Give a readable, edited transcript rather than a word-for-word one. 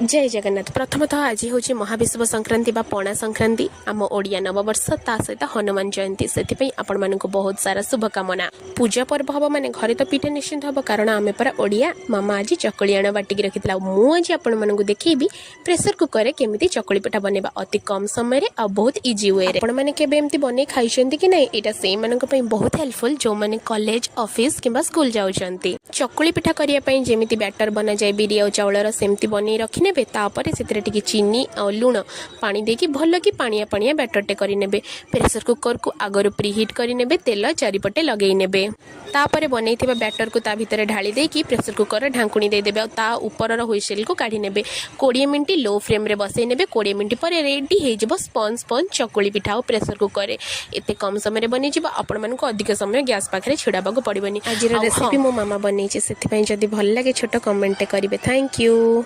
जय जगन्नाथ। प्रथमतः आज हूँ महाविश्व संक्रांति बा पणा संक्रांति आम ओडिया नववर्ष ता सहित हनुमान जयंती से आपण मानक बहुत सारा शुभकामना। पूजा पर्व हम माने घरे तो पिठा निश्चिंत हम कारण आम पर ओडिया। मामा आज चकली आण बाटिक रखी मुझे आपण मानक देखी प्रेसर कुकर केमी चकली पिठा बनवा अति कम समय आ बहुत इजी वे आपण मैंने केमती बन खाई कि नहीं यहाँ से मानी बहुत हेल्पफुल जो मैंने कॉलेज ऑफिस किंबा स्कूल जाऊँच। चकली पिठा करने जमी बैटर बना जाए बिरी और चाउलर सेमती बन रखी ने टे चीनी और लुण पानी देकी भल कि पानिया पानिया बैटरटे करने प्रेसर कुकर को आगर प्रीहिट करने तेल चारिपटे लगे ने तापर बनई बैटर को भितर ढाली देकी प्रेसर कुकर ढांकुणी देदेबे और ता ऊपर हुइसेल को काढ़ी ने 20 मिनट लो फ्लेम रे बसई ने 20 मिनट पर रेडी हो स्पंज स्पंज चकुली पिठा और प्रेसर कुकर एते कम समय बनी आपण मानक अधिक समय गैस पाखे छिड़ाबा पड़ोनी। आज रेसिपी मो मामा बनई से भल लगे छोट कमेंट करेंगे। Thank you.